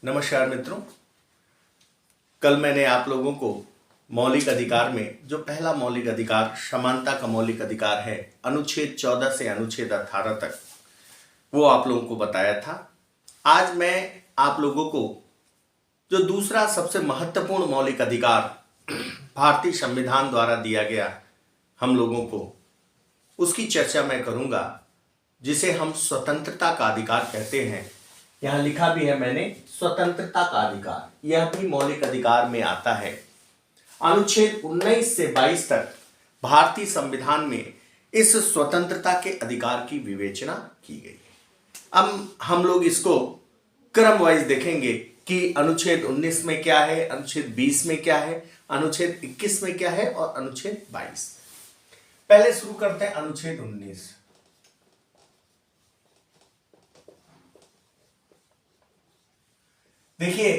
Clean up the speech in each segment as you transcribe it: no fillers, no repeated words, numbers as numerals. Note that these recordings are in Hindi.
नमस्कार मित्रों। कल मैंने आप लोगों को मौलिक अधिकार में जो पहला मौलिक अधिकार समानता का मौलिक अधिकार है, अनुच्छेद 14 से अनुच्छेद 18 तक, वो आप लोगों को बताया था। आज मैं आप लोगों को जो दूसरा सबसे महत्वपूर्ण मौलिक अधिकार भारतीय संविधान द्वारा दिया गया हम लोगों को, उसकी चर्चा मैं करूंगा, जिसे हम स्वतंत्रता का अधिकार कहते हैं। यहां लिखा भी है मैंने, स्वतंत्रता का अधिकार, यह भी मौलिक अधिकार में आता है। अनुच्छेद 19 से 22 तक भारतीय संविधान में इस स्वतंत्रता के अधिकार की विवेचना की गई है। अब हम लोग इसको क्रम वाइज देखेंगे कि अनुच्छेद 19 में क्या है, अनुच्छेद 20 में क्या है, अनुच्छेद 21 में क्या है और अनुच्छेद 22। पहले शुरू करते हैं अनुच्छेद 19। देखिए,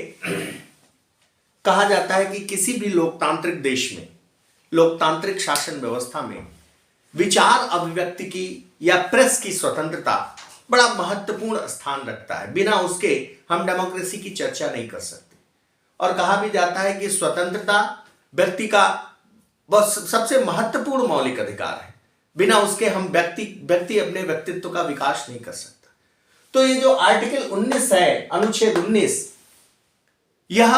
कहा जाता है कि किसी भी लोकतांत्रिक देश में, लोकतांत्रिक शासन व्यवस्था में विचार अभिव्यक्ति की या प्रेस की स्वतंत्रता बड़ा महत्वपूर्ण स्थान रखता है। बिना उसके हम डेमोक्रेसी की चर्चा नहीं कर सकते। और कहा भी जाता है कि स्वतंत्रता व्यक्ति का वह सबसे महत्वपूर्ण मौलिक अधिकार है। बिना उसके हम व्यक्ति अपने व्यक्तित्व का विकास नहीं कर सकता। तो ये जो आर्टिकल 19 है, अनुच्छेद 19, यह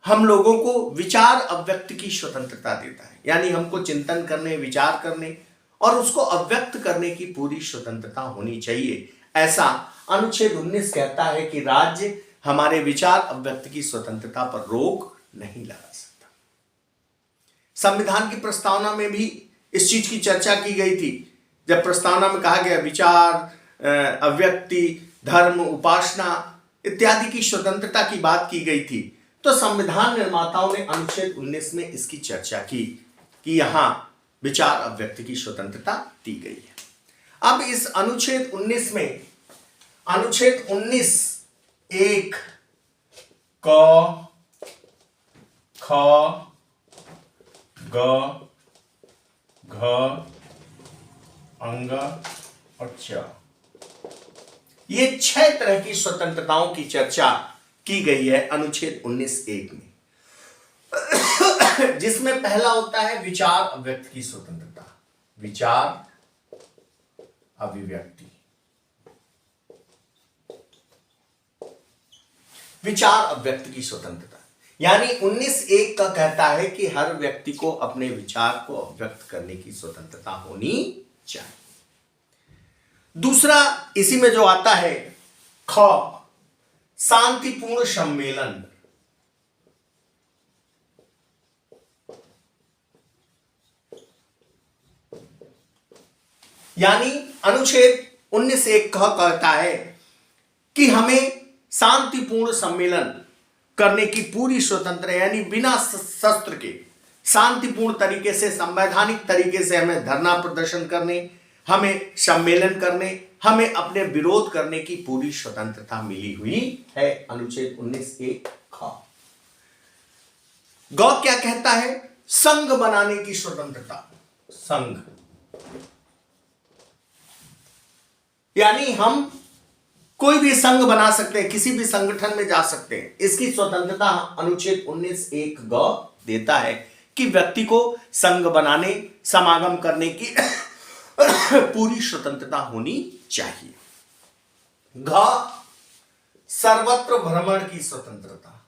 हम लोगों को विचार अभिव्यक्ति की स्वतंत्रता देता है। यानी हमको चिंतन करने, विचार करने और उसको अभिव्यक्त करने की पूरी स्वतंत्रता होनी चाहिए। ऐसा अनुच्छेद 19 कहता है कि राज्य हमारे विचार अभिव्यक्ति की स्वतंत्रता पर रोक नहीं लगा सकता। संविधान की प्रस्तावना में भी इस चीज की चर्चा की गई थी। जब प्रस्तावना में कहा गया विचार, अभिव्यक्ति, धर्म, उपासना इत्यादि की स्वतंत्रता की बात की गई थी, तो संविधान निर्माताओं ने अनुच्छेद 19 में इसकी चर्चा की कि यहां विचार अभिव्यक्ति की स्वतंत्रता दी गई है। अब इस अनुच्छेद 19 में, अनुच्छेद 19 1 क ख ग घ अंग और च, ये 6 तरह की स्वतंत्रताओं की चर्चा की गई है अनुच्छेद 19(1) में, जिसमें पहला होता है विचार अभिव्यक्ति की स्वतंत्रता। विचार अभिव्यक्ति, विचार अभिव्यक्ति की स्वतंत्रता, यानी 19(1) का कहता है कि हर व्यक्ति को अपने विचार को अभिव्यक्त करने की स्वतंत्रता होनी चाहिए। दूसरा इसी में जो आता है ख, शांतिपूर्ण सम्मेलन। यानी अनुच्छेद 19(1) कहता है कि हमें शांतिपूर्ण सम्मेलन करने की पूरी स्वतंत्रता, यानी बिना शस्त्र के शांतिपूर्ण तरीके से, संवैधानिक तरीके से हमें धरना प्रदर्शन करने, हमें सम्मेलन करने, हमें अपने विरोध करने की पूरी स्वतंत्रता मिली हुई है। अनुच्छेद 19(1) ख। ग क्या कहता है? संघ बनाने की स्वतंत्रता। संघ यानी हम कोई भी संघ बना सकते हैं, किसी भी संगठन में जा सकते हैं। इसकी स्वतंत्रता अनुच्छेद 19(1) ग देता है कि व्यक्ति को संघ बनाने, समागम करने की पूरी स्वतंत्रता होनी चाहिए। घ, सर्वत्र भ्रमण की स्वतंत्रता।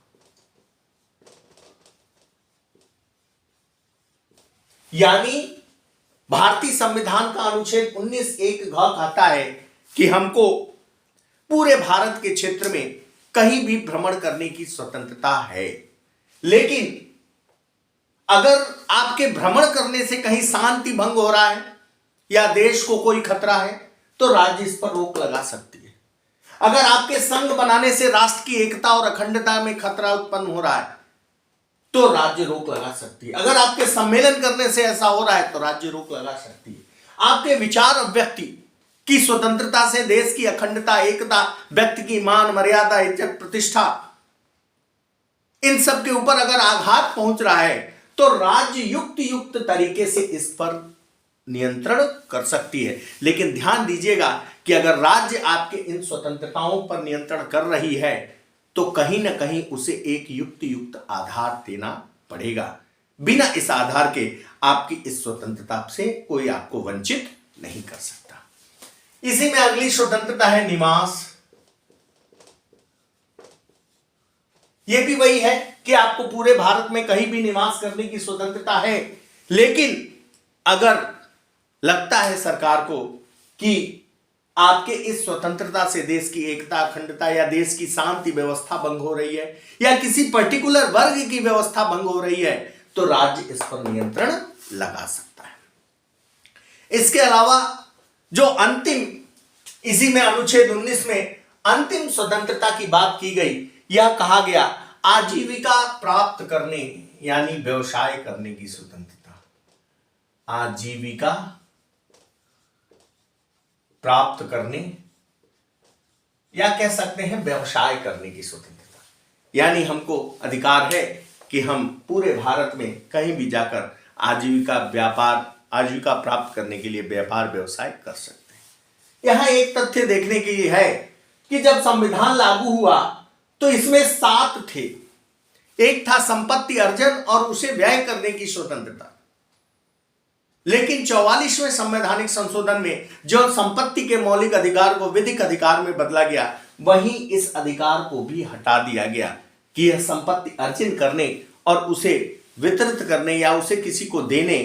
यानी भारतीय संविधान का अनुच्छेद 19(1) घ कहता है कि हमको पूरे भारत के क्षेत्र में कहीं भी भ्रमण करने की स्वतंत्रता है। लेकिन अगर आपके भ्रमण करने से कहीं शांति भंग हो रहा है या देश को कोई खतरा है, तो राज्य इस पर रोक लगा सकती है। अगर आपके संघ बनाने से राष्ट्र की एकता और अखंडता में खतरा उत्पन्न हो रहा है, तो राज्य रोक लगा सकती है। अगर आपके सम्मेलन करने से ऐसा हो रहा है, तो राज्य रोक लगा सकती है। आपके विचार अभिव्यक्ति की स्वतंत्रता से देश की अखंडता, एकता, व्यक्ति की मान मर्यादा, इज्जत, प्रतिष्ठा, इन सब के ऊपर अगर आघात पहुंच रहा है, तो राज्य युक्त तरीके से इस पर नियंत्रण कर सकती है। लेकिन ध्यान दीजिएगा कि अगर राज्य आपके इन स्वतंत्रताओं पर नियंत्रण कर रही है, तो कहीं ना कहीं उसे एक युक्त आधार देना पड़ेगा। बिना इस आधार के आपकी इस स्वतंत्रता से कोई आपको वंचित नहीं कर सकता। इसी में अगली स्वतंत्रता है निवास। यह भी वही है कि आपको पूरे भारत में कहीं भी निवास करने की स्वतंत्रता है, लेकिन अगर लगता है सरकार को कि आपके इस स्वतंत्रता से देश की एकता, अखंडता या देश की शांति व्यवस्था भंग हो रही है या किसी पर्टिकुलर वर्ग की व्यवस्था भंग हो रही है, तो राज्य इस पर नियंत्रण लगा सकता है। इसके अलावा जो अंतिम, इसी में अनुच्छेद 19 में अंतिम स्वतंत्रता की बात की गई, यह कहा गया आजीविका प्राप्त करने यानी व्यवसाय करने की स्वतंत्रता। आजीविका प्राप्त करने या कह सकते हैं व्यवसाय करने की स्वतंत्रता, यानी हमको अधिकार है कि हम पूरे भारत में कहीं भी जाकर आजीविका प्राप्त करने के लिए व्यापार व्यवसाय कर सकते हैं। यहां एक तथ्य देखने के लिए है कि जब संविधान लागू हुआ तो इसमें 7 थे। एक था संपत्ति अर्जन और उसे व्यय करने की स्वतंत्रता, लेकिन 44वें संवैधानिक संशोधन में जो संपत्ति के मौलिक अधिकार को विधिक अधिकार में बदला गया, वहीं इस अधिकार को भी हटा दिया गया कि यह संपत्ति अर्जन करने और उसे वितरित करने या उसे किसी को देने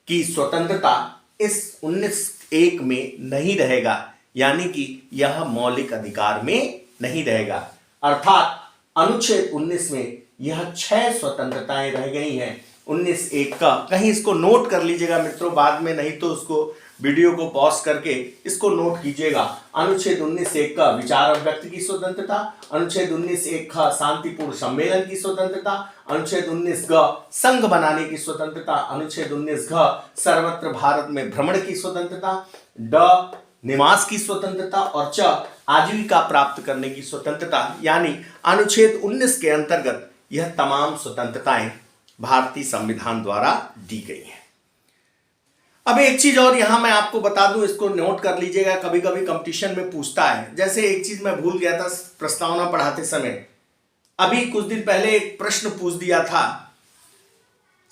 की स्वतंत्रता इस 19(1) में नहीं रहेगा, यानी कि यह मौलिक अधिकार में नहीं रहेगा। अर्थात अनुच्छेद 19 में यह 6 स्वतंत्रताएं रह गई हैं 19(1) का। कहीं इसको नोट कर लीजिएगा मित्रों, बाद में नहीं तो उसको वीडियो को पॉज करके इसको नोट कीजिएगा। अनुच्छेद 19(1) का विचार अभिव्यक्ति की स्वतंत्रता, अनुच्छेद 19(1) का शांतिपूर्ण सम्मेलन की स्वतंत्रता, अनुच्छेद 19 ग संघ बनाने की स्वतंत्रता, अनुच्छेद 19 घ सर्वत्र भारत में भ्रमण की स्वतंत्रता, ड निवास की स्वतंत्रता और च आजीविका प्राप्त करने की स्वतंत्रता, यानी अनुच्छेद 19 के अंतर्गत यह तमाम स्वतंत्रताएं भारतीय संविधान द्वारा दी गई हैं। अब एक चीज और यहां मैं आपको बता दूं, इसको नोट कर लीजिएगा, कभी कभी कंपटीशन में पूछता है। जैसे एक चीज मैं भूल गया था प्रस्तावना पढ़ाते समय, अभी कुछ दिन पहले एक प्रश्न पूछ दिया था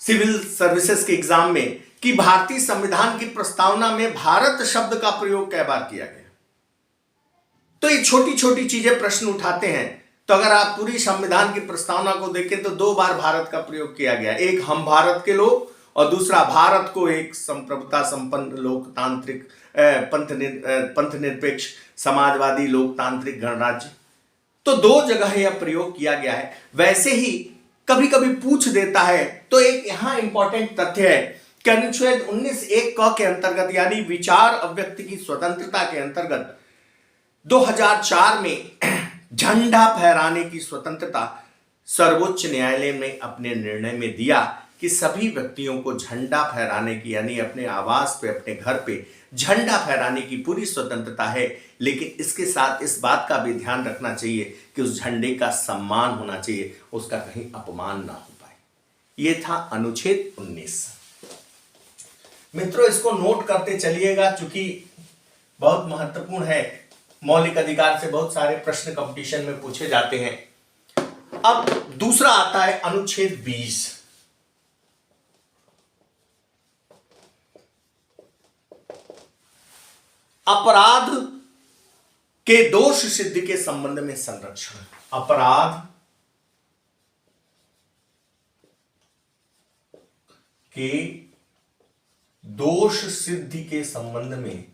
सिविल सर्विसेज के एग्जाम में कि भारतीय संविधान की प्रस्तावना में भारत शब्द का प्रयोग कै बार किया गया। तो ये छोटी छोटी चीजें प्रश्न उठाते हैं। तो अगर आप पूरी संविधान की प्रस्तावना को देखें तो 2 बार भारत का प्रयोग किया गया, एक हम भारत के लोग और दूसरा भारत को एक संप्रभुता संपन्न लोकतांत्रिक पंथ निरपेक्ष समाजवादी लोकतांत्रिक गणराज्य। तो 2 जगह यह प्रयोग किया गया है। वैसे ही कभी कभी पूछ देता है, तो एक यहां इंपॉर्टेंट तथ्य है कि अनुच्छेद 19(1) क के अंतर्गत यानी विचार अभिव्यक्ति की स्वतंत्रता के अंतर्गत 2004 में झंडा फहराने की स्वतंत्रता सर्वोच्च न्यायालय ने अपने निर्णय में दिया कि सभी व्यक्तियों को झंडा फहराने की यानी अपने आवास पे, अपने घर पे झंडा फहराने की पूरी स्वतंत्रता है, लेकिन इसके साथ इस बात का भी ध्यान रखना चाहिए कि उस झंडे का सम्मान होना चाहिए, उसका कहीं अपमान ना हो पाए। यह था अनुच्छेद 19। मित्रों, इसको नोट करते चलिएगा चूंकि बहुत महत्वपूर्ण है। मौलिक अधिकार से बहुत सारे प्रश्न कंपटीशन में पूछे जाते हैं। अब दूसरा आता है अनुच्छेद 20। अपराध के दोष सिद्धि के संबंध में संरक्षण। अपराध के दोष सिद्धि के संबंध में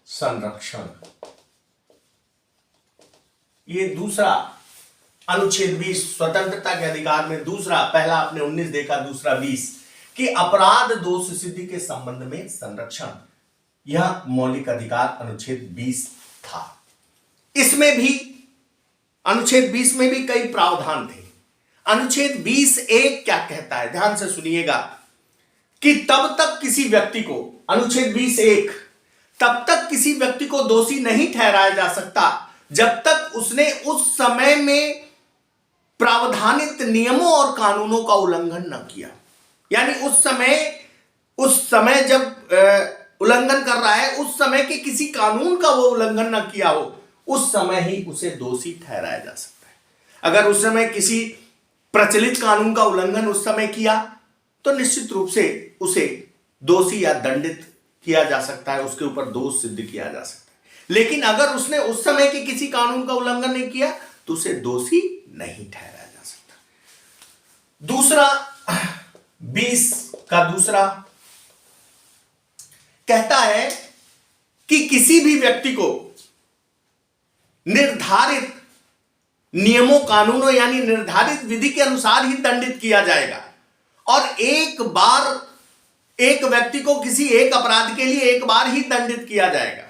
संरक्षण। ये दूसरा अनुच्छेद 20 स्वतंत्रता के अधिकार में दूसरा, पहला आपने 19 देखा, दूसरा 20 कि अपराध दोष सिद्धि के संबंध में संरक्षण। यह मौलिक अधिकार अनुच्छेद 20 था। इसमें भी अनुच्छेद 20 में भी कई प्रावधान थे। अनुच्छेद 20(1) क्या कहता है, ध्यान से सुनिएगा कि तब तक किसी व्यक्ति को, अनुच्छेद 20(1) तब तक किसी व्यक्ति को दोषी नहीं ठहराया जा सकता जब तक उसने उस समय में प्रावधानित नियमों और कानूनों का उल्लंघन न किया। यानी उस समय जब उल्लंघन कर रहा है, उस समय के किसी कानून का वो उल्लंघन न किया हो, उस समय ही उसे दोषी ठहराया जा सकता है। अगर उस समय किसी प्रचलित कानून का उल्लंघन उस समय किया तो निश्चित रूप से उसे दोषी या दंडित किया जा सकता है, उसके ऊपर दोष सिद्ध किया जा सकता है। लेकिन अगर उसने उस समय के किसी कानून का उल्लंघन नहीं किया तो उसे दोषी नहीं ठहराया जा सकता। दूसरा 20 का दूसरा कहता है कि किसी भी व्यक्ति को निर्धारित नियमों कानूनों यानी निर्धारित विधि के अनुसार ही दंडित किया जाएगा। और एक बार एक व्यक्ति को किसी एक अपराध के लिए एक बार ही दंडित किया जाएगा।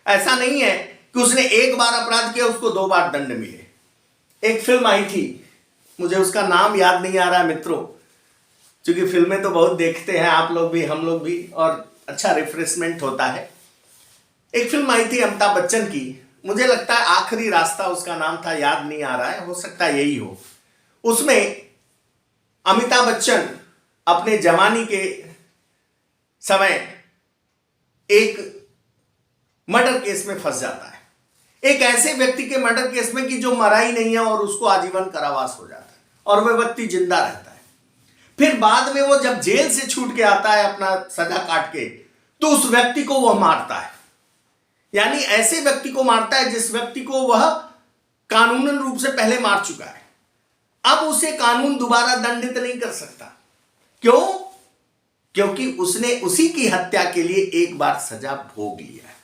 ऐसा नहीं है कि उसने एक बार अपराध किया उसको 2 बार दंड मिले। एक फिल्म आई थी, मुझे उसका नाम याद नहीं आ रहा मित्रों, क्योंकि फिल्में तो बहुत देखते हैं आप लोग भी, हम लोग भी, और अच्छा रिफ्रेशमेंट होता है। एक फिल्म आई थी अमिताभ बच्चन की, मुझे लगता है आखिरी रास्ता उसका नाम था, याद नहीं आ रहा है, हो सकता है यही हो। उसमें अमिताभ बच्चन अपने जवानी के समय एक मर्डर केस में फंस जाता है, एक ऐसे व्यक्ति के मर्डर केस में कि जो मरा ही नहीं है और उसको आजीवन कारावास हो जाता है और वह व्यक्ति जिंदा रहता है। फिर बाद में वो जब जेल से छूट के आता है अपना सजा काट के, तो उस व्यक्ति को वह मारता है। यानी ऐसे व्यक्ति को मारता है जिस व्यक्ति को वह कानूनन रूप से पहले मार चुका है। अब उसे कानून दोबारा दंडित नहीं कर सकता। क्यों? क्योंकि उसने उसी की हत्या के लिए एक बार सजा भोग लिया है।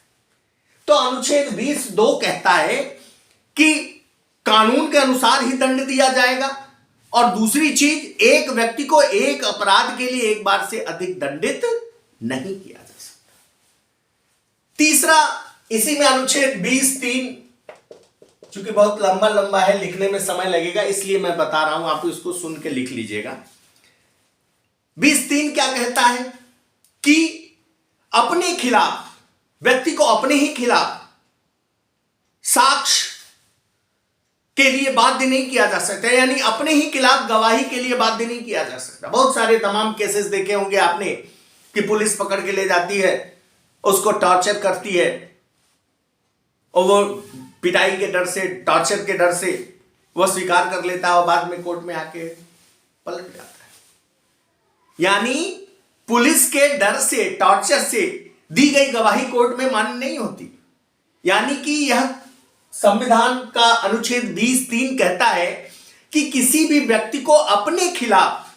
तो अनुच्छेद 20(2) कहता है कि कानून के अनुसार ही दंड दिया जाएगा। और दूसरी चीज, एक व्यक्ति को एक अपराध के लिए एक बार से अधिक दंडित नहीं किया जा सकता। तीसरा, इसी में अनुच्छेद 20(3), चूंकि बहुत लंबा है, लिखने में समय लगेगा इसलिए मैं बता रहा हूं, आप इसको सुन के लिख लीजिएगा। 20(3) क्या कहता है कि अपने खिलाफ, व्यक्ति को अपने ही खिलाफ साक्ष्य के लिए बाध्य नहीं किया जा सकता, यानी अपने ही खिलाफ गवाही के लिए बाध्य नहीं किया जा सकता। बहुत सारे तमाम केसेस देखे होंगे आपने कि पुलिस पकड़ के ले जाती है, उसको टॉर्चर करती है और वो पिटाई के डर से, टॉर्चर के डर से वह स्वीकार कर लेता है और बाद में कोर्ट में आके पलट जाता है। यानी पुलिस के डर से, टॉर्चर से दी गई गवाही कोर्ट में मान्य नहीं होती। यानी कि यह संविधान का अनुच्छेद 20(3) कहता है कि किसी भी व्यक्ति को अपने खिलाफ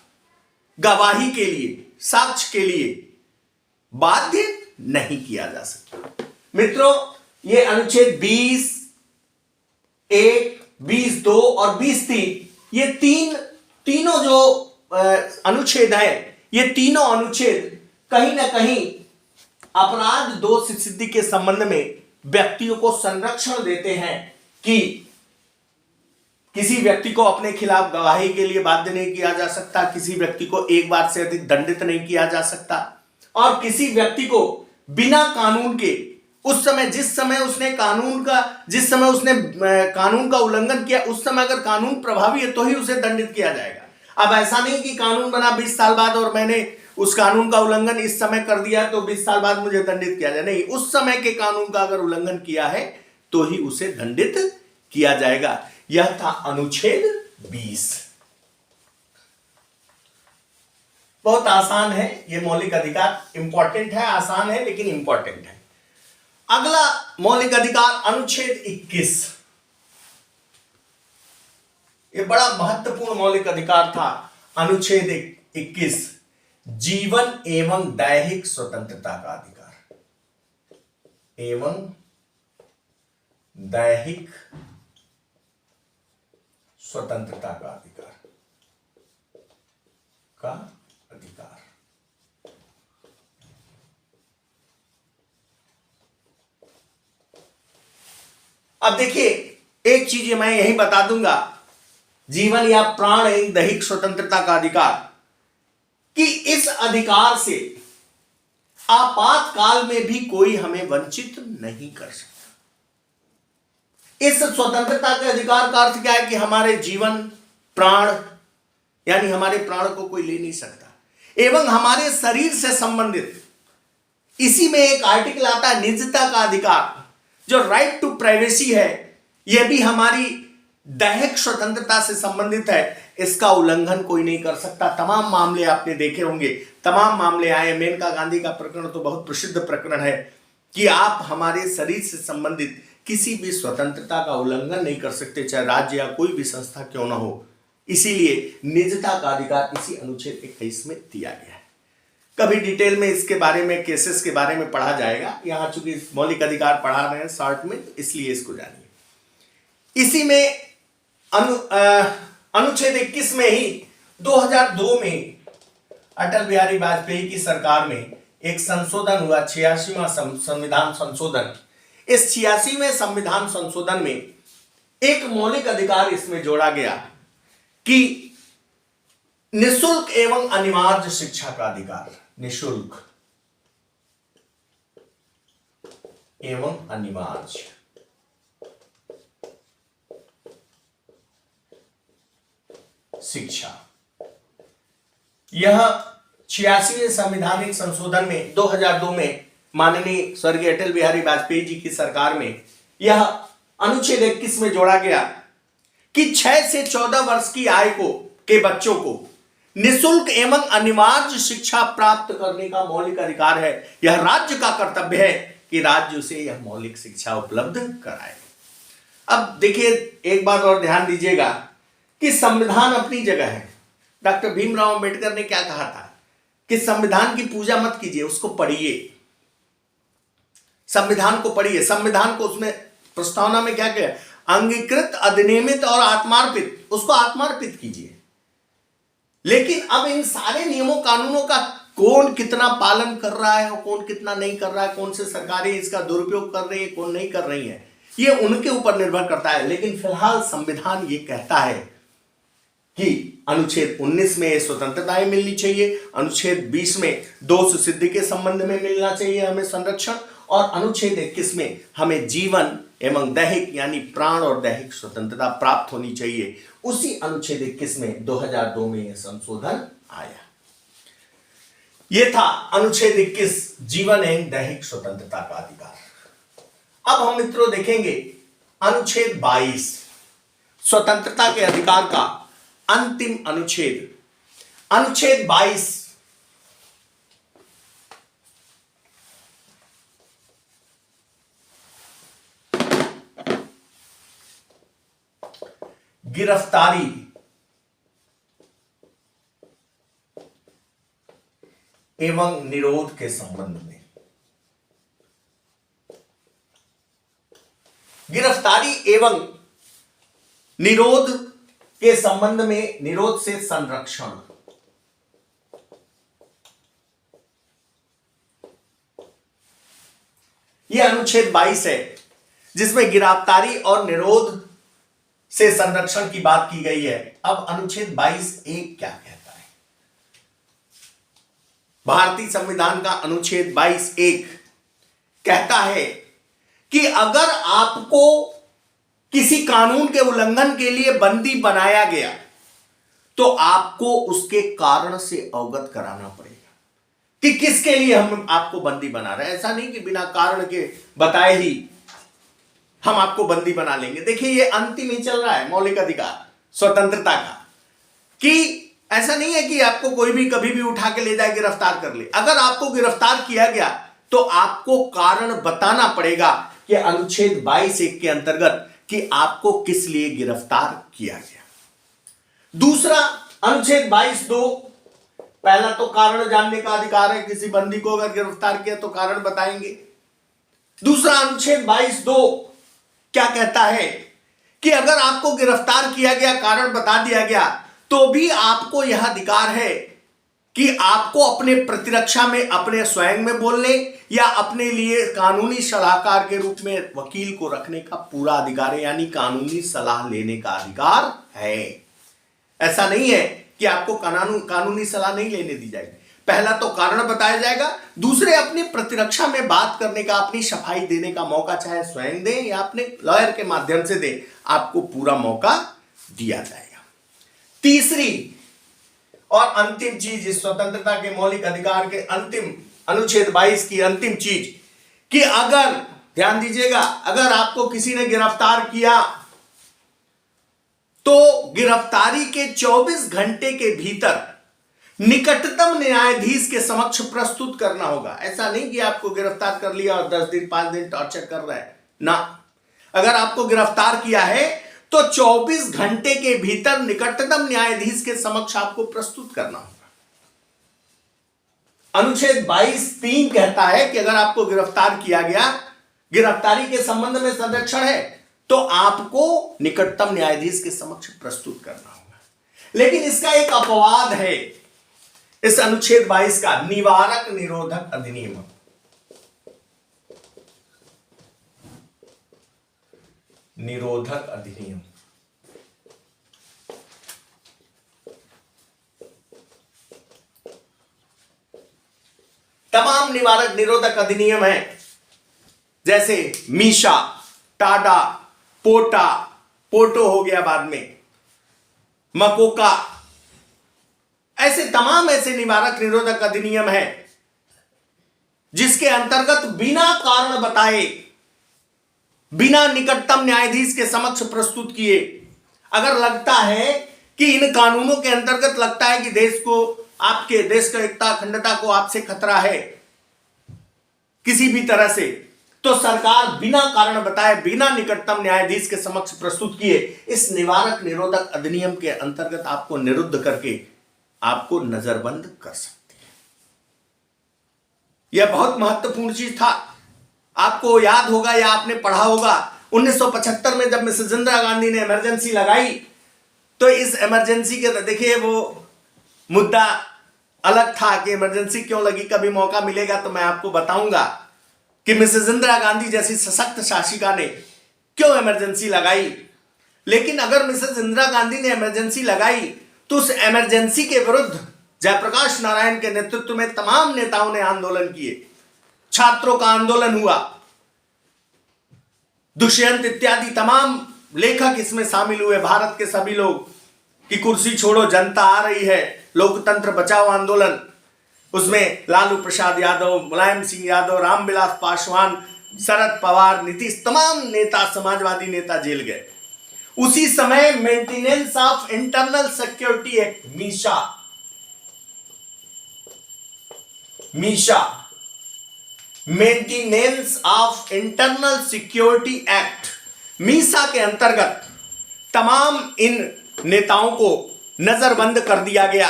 गवाही के लिए, साक्ष्य के लिए बाध्य नहीं किया जा सकता। मित्रों, यह अनुच्छेद 20(1), 20(2) और 20(3), ये तीनों जो अनुच्छेद है, ये तीनों अनुच्छेद कहीं ना कहीं अपराध दोष सिद्धि के संबंध में व्यक्तियों को संरक्षण देते हैं कि किसी व्यक्ति को अपने खिलाफ गवाही के लिए बाध्य नहीं किया जा सकता, किसी व्यक्ति को एक बार से अधिक दंडित नहीं किया जा सकता, और किसी व्यक्ति को बिना कानून के, उस समय जिस समय उसने कानून का उल्लंघन किया, उस समय अगर कानून प्रभावी है तो ही उसे दंडित किया जाएगा। अब ऐसा नहीं कि कानून बना 20 साल बाद और मैंने उस कानून का उल्लंघन इस समय कर दिया तो 20 साल बाद मुझे दंडित किया जाए। नहीं, उस समय के कानून का अगर उल्लंघन किया है तो ही उसे दंडित किया जाएगा। यह था अनुच्छेद 20। बहुत आसान है ये मौलिक अधिकार, इंपॉर्टेंट है, आसान है लेकिन इंपॉर्टेंट है। अगला मौलिक अधिकार अनुच्छेद 21। ये बड़ा महत्वपूर्ण मौलिक अधिकार था। अनुच्छेद 21, जीवन एवं दैहिक स्वतंत्रता का अधिकार, एवं दैहिक स्वतंत्रता का अधिकार अब देखिए, एक चीज मैं यही बता दूंगा, जीवन या प्राण एवं दैहिक स्वतंत्रता का अधिकार, कि इस अधिकार से आपातकाल में भी कोई हमें वंचित नहीं कर सकता। इस स्वतंत्रता के अधिकार का अर्थ क्या है कि हमारे जीवन, प्राण यानी हमारे प्राण को कोई ले नहीं सकता, एवं हमारे शरीर से संबंधित इसी में एक आर्टिकल आता है निजता का अधिकार, जो राइट टू प्राइवेसी है, यह भी हमारी दैहिक स्वतंत्रता से संबंधित है। इसका उल्लंघन कोई नहीं कर सकता। तमाम मामले आपने देखे होंगे, तमाम मामले आए। मेनका गांधी का प्रकरण तो बहुत प्रसिद्ध प्रकरण है कि आप हमारे शरीर से संबंधित किसी भी स्वतंत्रता का उल्लंघन नहीं कर सकते, चाहे राज्य या कोई भी संस्था क्यों ना हो। इसीलिए निजता का अधिकार इसी अनुच्छेद 21 में दिया गया है। कभी डिटेल में इसके बारे में, केसेस के बारे में पढ़ा जाएगा। यहां चूंकि मौलिक अधिकार पढ़ा रहे हैं शॉर्ट में, तो इसलिए इसको जानिए। इसी में अनुच्छेद 21 में ही 2002 में अटल बिहारी वाजपेयी की सरकार में एक संशोधन हुआ, 86वां संविधान संशोधन। इस 86वें संविधान संशोधन में एक मौलिक अधिकार इसमें जोड़ा गया कि निःशुल्क एवं अनिवार्य शिक्षा का अधिकार। निःशुल्क एवं अनिवार्य शिक्षा, यह 86वें संवैधानिक संशोधन में 2002 में माननीय स्वर्गीय अटल बिहारी वाजपेयी जी की सरकार में यह अनुच्छेद 21 में जोड़ा गया कि 6 से 14 वर्ष की आयु के बच्चों को निःशुल्क एवं अनिवार्य शिक्षा प्राप्त करने का मौलिक अधिकार है। यह राज्य का कर्तव्य है कि राज्य उसे यह मौलिक शिक्षा उपलब्ध कराए। अब देखिए, एक बात और ध्यान दीजिएगा कि संविधान अपनी जगह है। डॉक्टर भीमराव अंबेडकर ने क्या कहा था कि संविधान की पूजा मत कीजिए, उसको पढ़िए, संविधान को पढ़िए। संविधान को उसने प्रस्तावना में क्या किया, अंगीकृत, अधिनियमित और आत्मार्पित, उसको आत्मार्पित कीजिए। लेकिन अब इन सारे नियमों कानूनों का कौन कितना पालन कर रहा है और कौन कितना नहीं कर रहा है, कौन से सरकारें इसका दुरुपयोग कर रही है, कौन नहीं कर रही है, ये उनके ऊपर निर्भर करता है। लेकिन फिलहाल संविधान ये कहता है कि अनुच्छेद 19 में स्वतंत्रताएं मिलनी चाहिए, अनुच्छेद 20 में दोष सिद्धि के संबंध में मिलना चाहिए हमें संरक्षण, और अनुच्छेद 21 में हमें जीवन एवं दैहिक यानी प्राण और दैहिक स्वतंत्रता प्राप्त होनी चाहिए। उसी अनुच्छेद 21 में 2002 में यह संशोधन आया। यह था अनुच्छेद 21, जीवन एवं दैहिक स्वतंत्रता का अधिकार। अब हम मित्रों देखेंगे अनुच्छेद 22, स्वतंत्रता के अधिकार का अंतिम अनुच्छेद। अनुच्छेद 22 गिरफ्तारी एवं निरोध के संबंध में। गिरफ्तारी एवं निरोध के संबंध में, निरोध से संरक्षण। यह अनुच्छेद 22 है जिसमें गिरफ्तारी और निरोध से संरक्षण की बात की गई है। अब अनुच्छेद 22(1) क्या कहता है? भारतीय संविधान का अनुच्छेद 22(1) कहता है कि अगर आपको किसी कानून के उल्लंघन के लिए बंदी बनाया गया तो आपको उसके कारण से अवगत कराना पड़ेगा कि किसके लिए हम आपको बंदी बना रहे हैं। ऐसा नहीं कि बिना कारण के बताए ही हम आपको बंदी बना लेंगे। देखिए, ये अंतिम ही चल रहा है मौलिक अधिकार स्वतंत्रता का, कि ऐसा नहीं है कि आपको कोई भी कभी भी उठा के ले जाए, गिरफ्तार कर ले। अगर आपको गिरफ्तार किया गया तो आपको कारण बताना पड़ेगा कि अनुच्छेद 22(1) के अंतर्गत कि आपको किस लिए गिरफ्तार किया गया। दूसरा अनुच्छेद 22(2), पहला तो कारण जानने का अधिकार है, किसी बंदी को अगर गिरफ्तार किया तो कारण बताएंगे। दूसरा अनुच्छेद 22(2) क्या कहता है कि अगर आपको गिरफ्तार किया गया, कारण बता दिया गया, तो भी आपको यह अधिकार है कि आपको अपने प्रतिरक्षा में अपने स्वयं में बोलने या अपने लिए कानूनी सलाहकार के रूप में वकील को रखने का पूरा अधिकार है, यानी कानूनी सलाह लेने का अधिकार है। ऐसा नहीं है कि आपको कानूनी सलाह नहीं लेने दी जाएगी। पहला तो कारण बताया जाएगा, दूसरे अपनी प्रतिरक्षा में बात करने का, अपनी सफाई देने का मौका चाहे स्वयं दें या अपने लॉयर के माध्यम से दें, आपको पूरा मौका दिया जाएगा। तीसरी और अंतिम चीज इस स्वतंत्रता के मौलिक अधिकार के अंतिम अनुच्छेद 22 की अंतिम चीज कि अगर, ध्यान दीजिएगा, अगर आपको किसी ने गिरफ्तार किया तो गिरफ्तारी के 24 घंटे के भीतर निकटतम न्यायाधीश के समक्ष प्रस्तुत करना होगा। ऐसा नहीं कि आपको गिरफ्तार कर लिया और 10 दिन 5 दिन टॉर्चर कर रहा है ना। अगर आपको गिरफ्तार किया है तो 24 घंटे के भीतर निकटतम न्यायाधीश के समक्ष आपको प्रस्तुत करना होगा। अनुच्छेद 22(3) कहता है कि अगर आपको गिरफ्तार किया गया, गिरफ्तारी के संबंध में संरक्षण है, तो आपको निकटतम न्यायाधीश के समक्ष प्रस्तुत करना होगा। लेकिन इसका एक अपवाद है, इस अनुच्छेद 22 का, निवारक निरोधक अधिनियम। निरोधक अधिनियम तमाम निवारक निरोधक अधिनियम है, जैसे मीशा, टाडा, पोटा, पोटो हो गया बाद में, मकोका, ऐसे तमाम ऐसे निवारक निरोधक अधिनियम है जिसके अंतर्गत बिना कारण बताए, बिना निकटतम न्यायाधीश के समक्ष प्रस्तुत किए, अगर लगता है कि इन कानूनों के अंतर्गत लगता है कि देश को, आपके देश का एकता अखंडता को आपसे खतरा है किसी भी तरह से, तो सरकार बिना कारण बताए, बिना निकटतम न्यायाधीश के समक्ष प्रस्तुत किए इस निवारक निरोधक अधिनियम के अंतर्गत आपको निरुद्ध करके आपको नजरबंद कर सकती है। यह बहुत महत्वपूर्ण चीज था। आपको याद होगा या आपने पढ़ा होगा 1975 में जब मिसेस इंदिरा गांधी ने इमरजेंसी लगाई, तो इस इमरजेंसी के, देखिए वो मुद्दा अलग था कि इमरजेंसी क्यों लगी, कभी मौका मिलेगा तो मैं आपको बताऊंगा कि मिसेस इंदिरा गांधी जैसी सशक्त शासिका ने क्यों इमरजेंसी लगाई। लेकिन अगर मिसेस इंदिरा गांधी ने इमरजेंसी लगाई तो उस इमरजेंसी के विरुद्ध जयप्रकाश नारायण के नेतृत्व में तमाम नेताओं ने आंदोलन किए, छात्रों का आंदोलन हुआ, दुष्यंत इत्यादि तमाम लेखक इसमें शामिल हुए, भारत के सभी लोग, कि कुर्सी छोड़ो जनता आ रही है, लोकतंत्र बचाओ आंदोलन। उसमें लालू प्रसाद यादव, मुलायम सिंह यादव, रामविलास पासवान, शरद पवार, नीतीश, तमाम नेता, समाजवादी नेता जेल गए। उसी समय maintenance of internal security act, MISA, maintenance of internal security act, MISA के अंतर्गत तमाम इन नेताओं को नजरबंद कर दिया गया।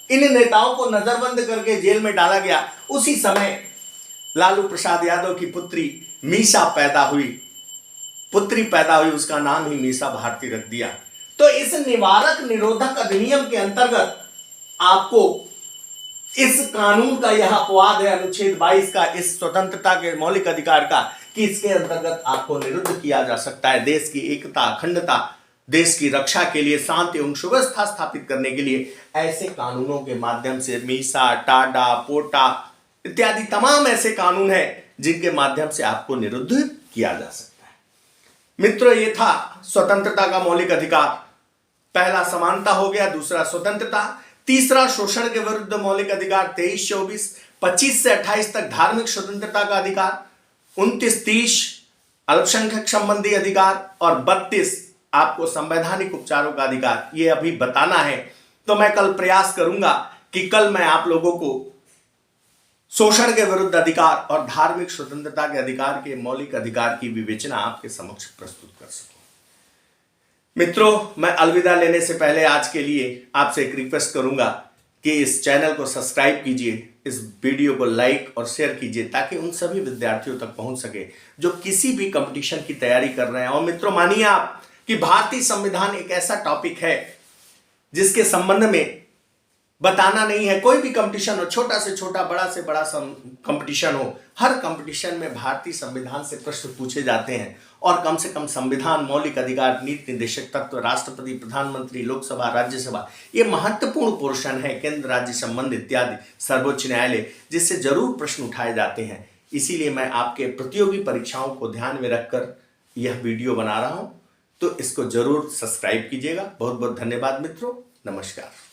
इन नेताओं को नजरबंद करके जेल में डाला गया। उसी समय लालू प्रसाद यादव की पुत्री मीसा पैदा हुई, उसका नाम ही मीसा भारती रख दिया। तो इस निवारक निरोधक अधिनियम के अंतर्गत आपको इस कानून का यह अपवाद है, अनुच्छेद 22 का, इस स्वतंत्रता के मौलिक अधिकार का, कि इसके अंतर्गत आपको निरुद्ध किया जा सकता है। देश की एकता अखंडता, देश की रक्षा के लिए, शांति एवं सुव्यवस्था स्थापित करने के लिए ऐसे कानूनों के माध्यम से, मीसा, टाडा, पोटा इत्यादि तमाम ऐसे कानून हैं जिनके माध्यम से आपको निरुद्ध किया जा सकता है। मित्रों, ये था स्वतंत्रता का मौलिक अधिकार। पहला समानता हो गया, दूसरा स्वतंत्रता, तीसरा शोषण के विरुद्ध मौलिक अधिकार 23-24, 25 से 28 तक धार्मिक स्वतंत्रता का अधिकार, 29-30 अल्पसंख्यक संबंधी अधिकार और 32 आपको संवैधानिक उपचारों का अधिकार। ये अभी बताना है, तो मैं कल प्रयास करूंगा कि कल मैं आप लोगों को शोषण के विरुद्ध अधिकार और धार्मिक स्वतंत्रता के अधिकार के मौलिक अधिकार की विवेचना आपके समक्ष प्रस्तुत कर सकूं। मित्रों, मैं अलविदा लेने से पहले आज के लिए आपसे एक रिक्वेस्ट करूंगा कि इस चैनल को सब्सक्राइब कीजिए, इस वीडियो को लाइक और शेयर कीजिए, ताकि उन सभी विद्यार्थियों तक पहुंच सके जो किसी भी कंपटीशन की तैयारी कर रहे हैं। और मित्रों, मानिए आप कि भारतीय संविधान एक ऐसा टॉपिक है जिसके संबंध में बताना नहीं है। कोई भी कंपटीशन हो, छोटा से छोटा, बड़ा से बड़ा कंपटीशन हो, हर कंपटीशन में भारतीय संविधान से प्रश्न पूछे जाते हैं। और कम से कम संविधान, मौलिक अधिकार, नीति निर्देशक तत्व, राष्ट्रपति, प्रधानमंत्री, लोकसभा, राज्यसभा, ये महत्वपूर्ण पोर्शन है, केंद्र राज्य संबंध इत्यादि, सर्वोच्च न्यायालय, जिससे जरूर प्रश्न उठाए जाते हैं। इसीलिए मैं आपके प्रतियोगी परीक्षाओं को ध्यान में रखकर यह वीडियो बना रहा हूं, तो इसको जरूर सब्सक्राइब कीजिएगा। बहुत बहुत धन्यवाद मित्रों। नमस्कार।